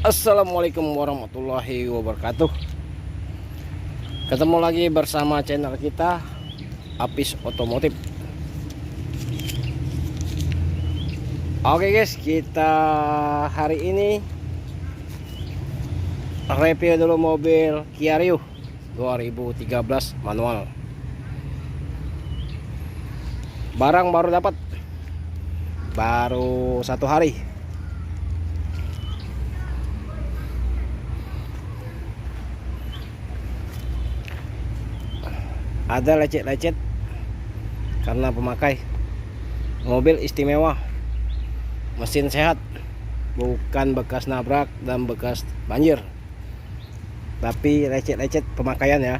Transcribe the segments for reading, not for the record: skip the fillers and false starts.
Assalamualaikum warahmatullahi wabarakatuh. Ketemu lagi bersama channel kita Apis Otomotif. Oke guys, kita hari ini review dulu mobil Kia Rio 2013 manual. Barang baru dapat, baru 1 hari. Ada lecet-lecet karena pemakai. Mobil istimewa, mesin sehat, bukan bekas nabrak dan bekas banjir, tapi lecet-lecet pemakaian ya.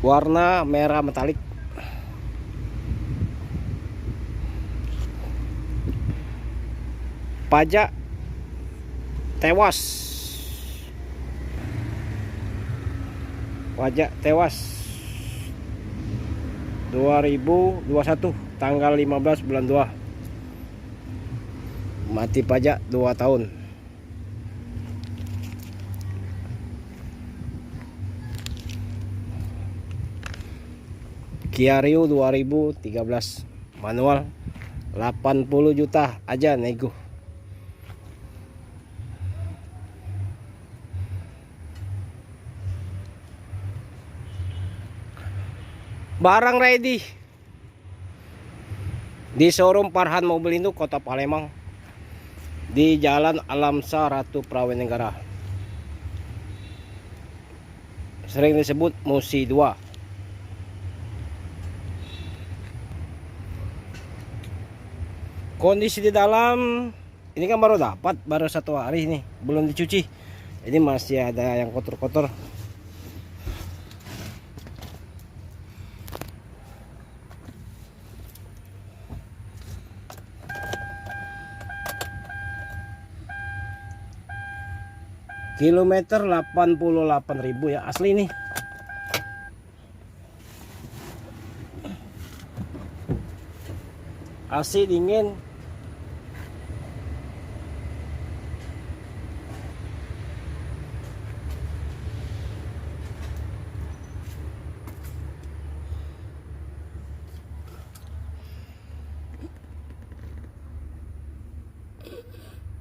Warna merah metalik. Pajak tewas. Pajak tewas 2021 tanggal 15 bulan 2. Mati pajak 2 tahun. Kia Rio 2013 manual 80 juta aja nego. Barang ready di showroom Farhan Mobil Induk Kota Palembang, di Jalan Alamsa Ratu Prawenegara, sering disebut Musi 2. Kondisi di dalam ini kan baru dapat, baru 1 hari ini, belum dicuci, ini masih ada yang kotor-kotor. Kilometer 88.000 ya, asli nih. AC dingin.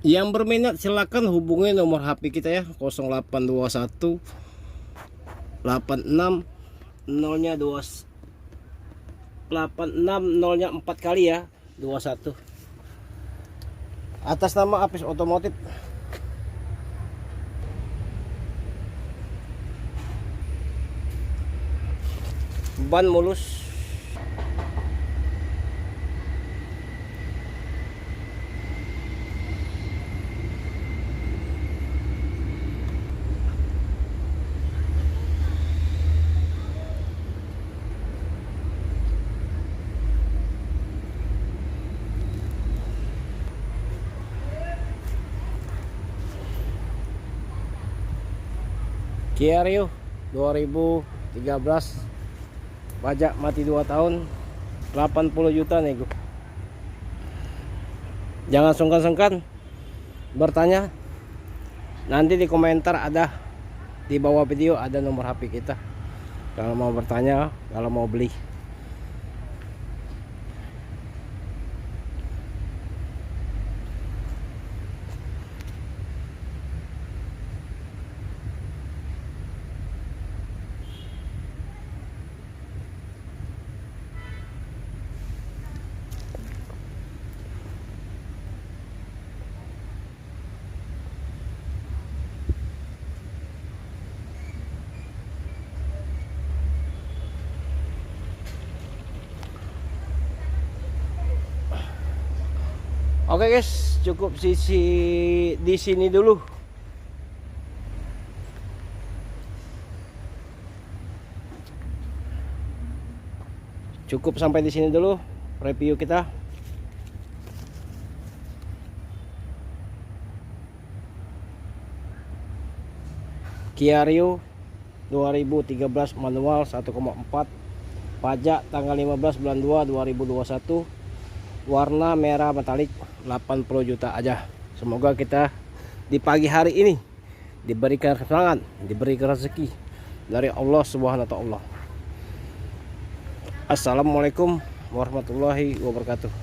Yang berminat silahkan hubungi nomor HP kita ya, 0821 86 0-nya 2 86 0-nya 4 kali ya, 21. Atas nama Apis Otomotif. Ban mulus. Kia Rio 2013, pajak mati 2 tahun, 80 juta nego. Jangan sungkan-sungkan bertanya, nanti di komentar ada, di bawah video ada nomor HP kita kalau mau bertanya, kalau mau beli. Oke guys, cukup di sini dulu. Cukup sampai di sini dulu review kita. Kia Rio 2013 manual 1,4 pajak tanggal 15 bulan 2 2021, warna merah metalik, 80 juta aja. Semoga kita di pagi hari ini diberikan kesenangan, diberikan rezeki dari Allah Subhanahu wa ta'ala. Assalamualaikum warahmatullahi wabarakatuh.